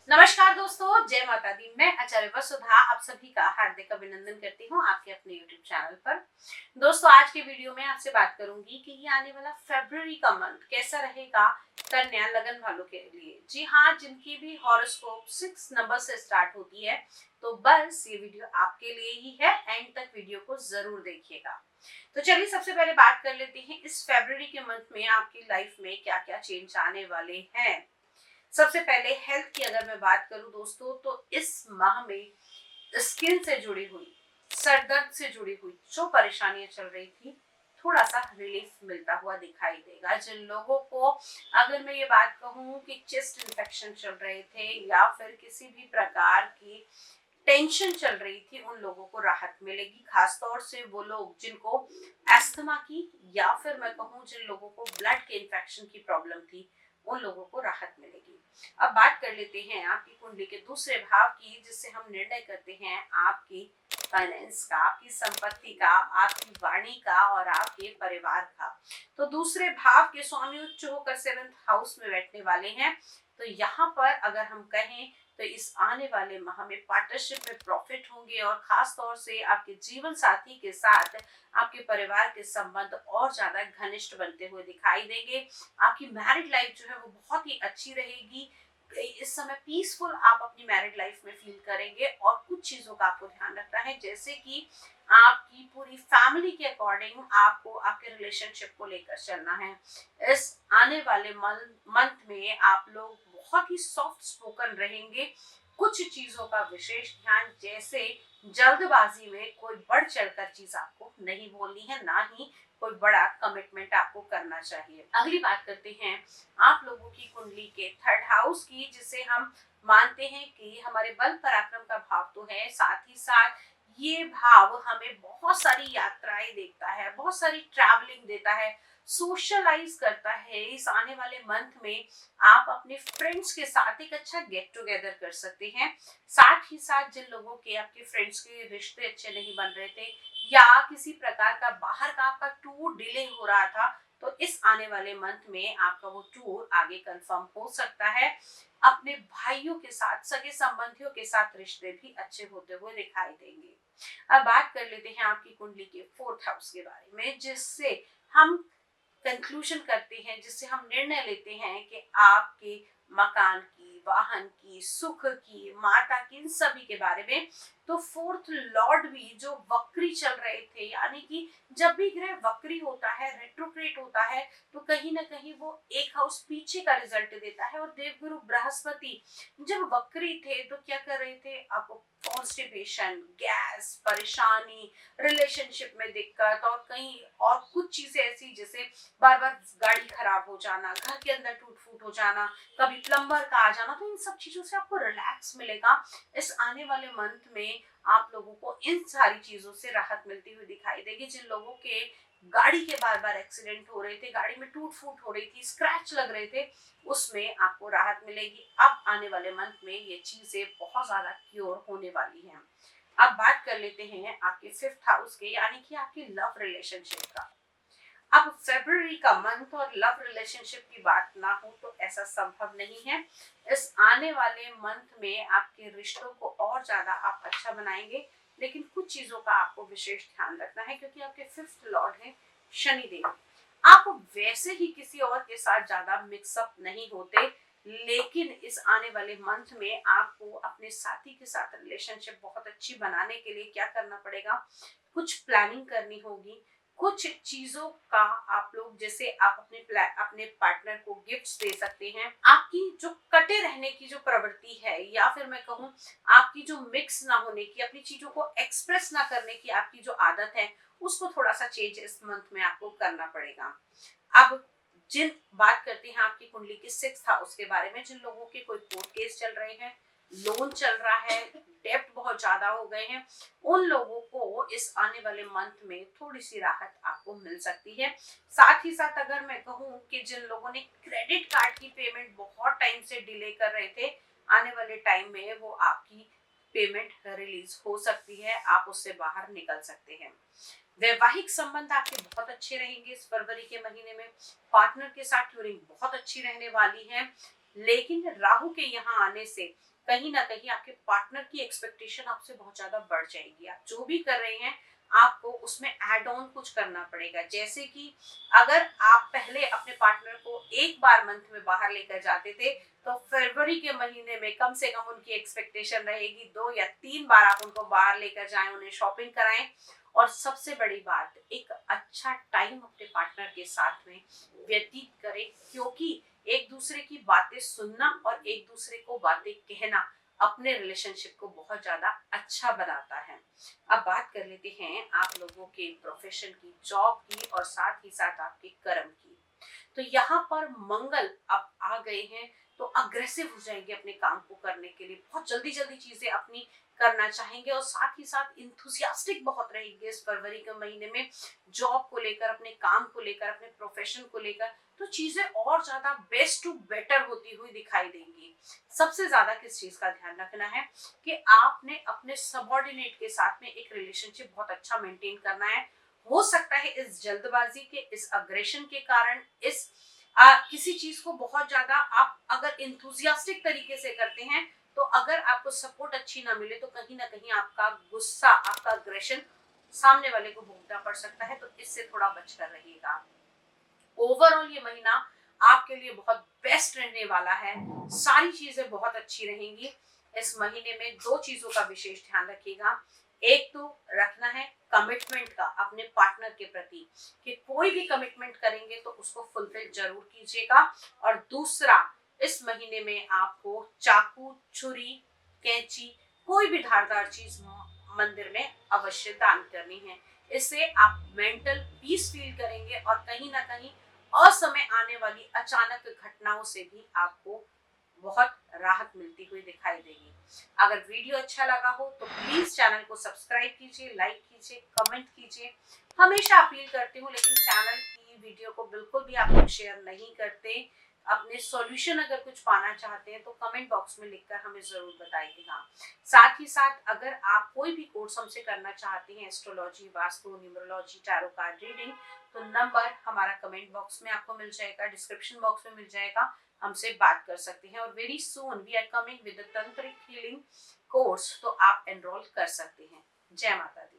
नमस्कार दोस्तों, जय माता दी। मैं आचार्य वसुधा आप सभी का हार्दिक अभिनंदन करती हूँ आपके अपने YouTube चैनल पर। दोस्तों, आज के वीडियो में आपसे बात करूंगी कि ये आने वाला फरवरी का मंथ कैसा रहेगा कन्या लगन वालों के लिए। जी हाँ, जिनकी भी हॉरोस्कोप 6 नंबर से स्टार्ट होती है, तो बस ये वीडियो आपके लिए ही है। एंड तक वीडियो को जरूर देखिएगा। तो चलिए सबसे पहले बात कर लेते हैं इस फरवरी के मंथ में आपकी लाइफ में क्या क्या चेंज आने वाले हैं। सबसे पहले हेल्थ की अगर मैं बात करूं दोस्तों, तो इस माह में स्किन से जुड़ी हुई, सर दर्द से जुड़ी हुई जो परेशानियां चल रही थी, थोड़ा सा रिलीफ मिलता हुआ दिखाई देगा। जिन लोगों को, अगर मैं ये बात कहूं कि चेस्ट इन्फेक्शन चल रहे थे या फिर किसी भी प्रकार की टेंशन चल रही थी, उन लोगों को राहत मिलेगी। खासतौर से वो लोग जिनको एस्थमा की या फिर मैं कहूँ जिन लोगों को ब्लड के इन्फेक्शन की प्रॉब्लम थी, उन लोगों को राहत मिलेगी। अब बात कर लेते हैं आपकी कुंडली के दूसरे भाव की, जिससे हम निर्णय करते हैं आपकी फाइनेंस का, आपकी संपत्ति का, आपकी वाणी का और आपके परिवार का। तो दूसरे भाव के स्वामी उच्च होकर 7th हाउस में बैठने वाले हैं। तो यहाँ पर अगर हम कहें तो इस आने वाले माह में पार्टनरशिप में प्रॉफिट होंगे और खास तौर से आपके जीवन साथी के साथ आपके परिवार के संबंध और ज्यादा घनिष्ठ बनते हुए दिखाई देंगे। आपकी मैरिड लाइफ जो है वो बहुत ही अच्छी रहेगी। इस समय पीसफुल आप अपनी मैरिड लाइफ में फील करेंगे। और कुछ चीजों का आपको ध्यान रखना है, जैसे कि आपकी पूरी फैमिली के अकॉर्डिंग आपको आपके रिलेशनशिप को लेकर चलना है। इस आने वाले मंथ में आप लोग बहुत ही सॉफ्ट स्पोकन रहेंगे। कुछ चीजों का विशेष ध्यान, जैसे जल्दबाजी में कोई बढ़ चढ़कर चीज आपको नहीं बोलनी है, ना ही कोई बड़ा कमिटमेंट आपको करना चाहिए। अगली बात करते हैं आप लोगों की कुंडली के 3rd हाउस की, जिसे हम मानते हैं कि हमारे बल पराक्रम का भाव तो है, साथ ही साथ ये भाव हमें बहुत सारी यात्राएं देता है, बहुत सारी ट्रैवलिंग देता है, सोशलाइज करता है। इस आने वाले मंथ में आप अपने फ्रेंड्स के साथ एक अच्छा गेट टुगेदर कर सकते हैं। साथ ही साथ जिन लोगों के आपके फ्रेंड्स के रिश्ते अच्छे नहीं बन रहे थे या किसी प्रकार का बाहर का आपका टूर डिले हो रहा था, तो इस आने वाले मंथ में आपका वो टूर आगे कंफर्म हो सकता है। अपने भाइयों के साथ, सगे संबंधियों के साथ रिश्ते भी अच्छे होते हुए दिखाई देंगे। अब बात कर लेते हैं आपकी कुंडली के 4th हाउस के बारे में, जिससे हम कंक्लूजन करते हैं, जिससे हम निर्णय लेते हैं कि आपके मकान की, वाहन की, सुख की, माता की, इन सभी के बारे में। तो 4th लॉर्ड भी जो वक्री चल रहे थे, यानी कि जब भी ग्रह वक्री होता है, रेट्रोग्रेड होता है, तो कहीं ना कहीं वो एक हाउस पीछे का रिजल्ट देता है। और देवगुरु बृहस्पति जब वक्री थे तो क्या कर रहे थे, आपको कॉन्स्टिपेशन, गैस, परेशानी, रिलेशनशिप में दिक्कत और कहीं और कुछ चीजें ऐसी, जैसे बार बार गाड़ी खराब हो जाना, घर के अंदर टूट फूट हो जाना, कभी प्लम्बर का आ जाना, तो इन सब चीजों से आपको रिलैक्स मिलेगा। इस आने वाले मंथ में आप लोगों को इन सारी चीजों से राहत मिलती हुई दिखाई देगी। जिन लोगों के गाड़ी के बार बार एक्सीडेंट हो रहे थे, गाड़ी में टूट फूट हो रही थी, स्क्रैच लग रहे थे, उसमें आपको राहत मिलेगी। अब आने वाले मंथ में ये चीजें बहुत ज्यादा क्योर होने वाली हैं। अब बात कर लेते हैं आपके 5th हाउस के, यानी कि आपके लव रिलेशनशिप का। अब फरवरी का मंथ और लव रिलेशनशिप की बात ना हो तो ऐसा संभव नहीं है। इस आने वाले मंथ में आपके रिश्तों को और ज्यादा आप अच्छा बनाएंगे, लेकिन कुछ चीजों का आपको विशेष ध्यान रखना है, क्योंकि आपके 5th लॉर्ड है शनिदेव। आप वैसे ही किसी और के साथ ज्यादा मिक्सअप नहीं होते, लेकिन इस आने वाले मंथ में आपको अपने साथी के साथ रिलेशनशिप बहुत अच्छी बनाने के लिए क्या करना पड़ेगा, कुछ प्लानिंग करनी होगी। कुछ चीजों का आप लोग, जैसे आप अपने पार्टनर को गिफ्ट्स दे सकते हैं। आपकी जो कटे रहने की जो प्रवृत्ति है, या फिर मैं कहूँ आपकी जो मिक्स ना होने की, अपनी चीजों को एक्सप्रेस ना करने की आपकी जो आदत है, उसको थोड़ा सा चेंज इस मंथ में आपको करना पड़ेगा। अब जिन बात करते हैं आपकी कुंडली के 6th हाउस के बारे में, जिन लोगों के कोई कोर्ट केस चल रहे हैं, लोन चल रहा है, डेब्ट बहुत ज्यादा हो गए हैं, उन लोगों को इस आने वाले मंथ में थोड़ी सी राहत आपको मिल सकती है। साथ ही साथ अगर मैं कहूँ कि जिन लोगों ने क्रेडिट कार्ड की पेमेंट बहुत टाइम से डिले कर रहे थे, आने वाले टाइम में वो आपकी पेमेंट रिलीज हो सकती है, आप उससे बाहर निकल सकते हैं। वैवाहिक संबंध आपके बहुत अच्छे रहेंगे इस फरवरी के महीने में। पार्टनर के साथ ट्यूरिंग बहुत अच्छी रहने वाली है, लेकिन राहु के यहाँ आने से कहीं ना कहीं आपके पार्टनर की एक्सपेक्टेशन आपसे बहुत ज्यादा बढ़ जाएगी। आप जो भी कर रहे हैं आपको उसमें एड ऑन कुछ करना पड़ेगा। जैसे कि अगर आप पहले अपने पार्टनर को एक बार मंथ में बाहर लेकर जाते थे, तो फरवरी के महीने में कम से कम उनकी एक्सपेक्टेशन रहेगी 2 या 3 बार आप उनको बाहर लेकर जाएं, उन्हें शॉपिंग कराएं। और सबसे बड़ी बात, एक अच्छा टाइम अपने पार्टनर के साथ में व्यतीत करें, क्योंकि एक दूसरे की बातें सुनना और एक दूसरे को बातें कहना अपने रिलेशनशिप को बहुत ज्यादा अच्छा बनाता है। अब बात कर लेते हैं आप लोगों के प्रोफेशन की, जॉब की और साथ ही साथ आपके कर्म की। तो यहाँ पर मंगल अब आ गए हैं, तो अग्रेसिव हो जाएंगे अपने काम को करने के लिए, बहुत जल्दी जल्दी चीजें अपनी करना चाहेंगे और साथ ही साथ इंथुसियास्टिक बहुत रहेंगे इस फरवरी के महीने में, जॉब को लेकर, अपने काम को लेकर, अपने प्रोफेशन को लेकर। तो चीजें और ज्यादा बेस्ट टू बेटर होती हुई दिखाई देंगी। सबसे ज्यादा किस चीज का ध्यान रखना है कि आपने अपने सबऑर्डिनेट के साथ में एक रिलेशनशिप बहुत अच्छा मेंटेन करना है। हो सकता है इस जल्दबाजी के, इस अग्रेशन के कारण, इस किसी चीज को बहुत ज्यादा आप अगर इंथुसियास्टिक तरीके से करते हैं, तो अगर आपको सपोर्ट अच्छी ना मिले तो कहीं ना कहीं आपका गुस्सा, आपका अग्रेशन सामने वाले को भोगना पड़ सकता है। तो इससे थोड़ा बचकर रहिएगा। ओवरऑल ये महीना आपके लिए बहुत बेस्ट रहने वाला है, सारी चीजें बहुत अच्छी रहेंगी। इस महीने में 2 चीजों का विशेष ध्यान रखिएगा। एक तो रखना है कमिटमेंट का अपने पार्टनर के प्रति, कि कोई भी कमिटमेंट करेंगे तो उसको फुलफिल जरूर कीजिएगा। और दूसरा, इस महीने में आपको चाकू, छुरी, कैंची, कोई भी धारदार चीज मंदिर में अवश्य दान करनी है। इससे आप मेंटल पीस फील करेंगे और कहीं ना कहीं असमय आने वाली अचानक घटनाओं से भी आपको बहुत राहत मिलती हुई दिखाई देगी। अगर वीडियो अच्छा लगा हो तो प्लीज चैनल को सब्सक्राइब कीजिए, लाइक कीजिए, कमेंट कीजिए। हमेशा अपील करती हूँ, लेकिन चैनल की वीडियो को बिल्कुल भी आप लोग शेयर नहीं करते। अपने सॉल्यूशन अगर कुछ पाना चाहते हैं तो कमेंट बॉक्स में लिखकर हमें जरूर बताइएगा। साथ ही साथ अगर आप कोई भी कोर्स हमसे करना चाहते हैं, astrology, vastu, numerology, tarot card reading, तो नंबर हमारा कमेंट बॉक्स में आपको मिल जाएगा, डिस्क्रिप्शन बॉक्स में मिल जाएगा, हमसे बात कर सकते हैं। और very soon we are coming with the tantric healing course, तो आप एनरोल कर सकते हैं। जय माता दी।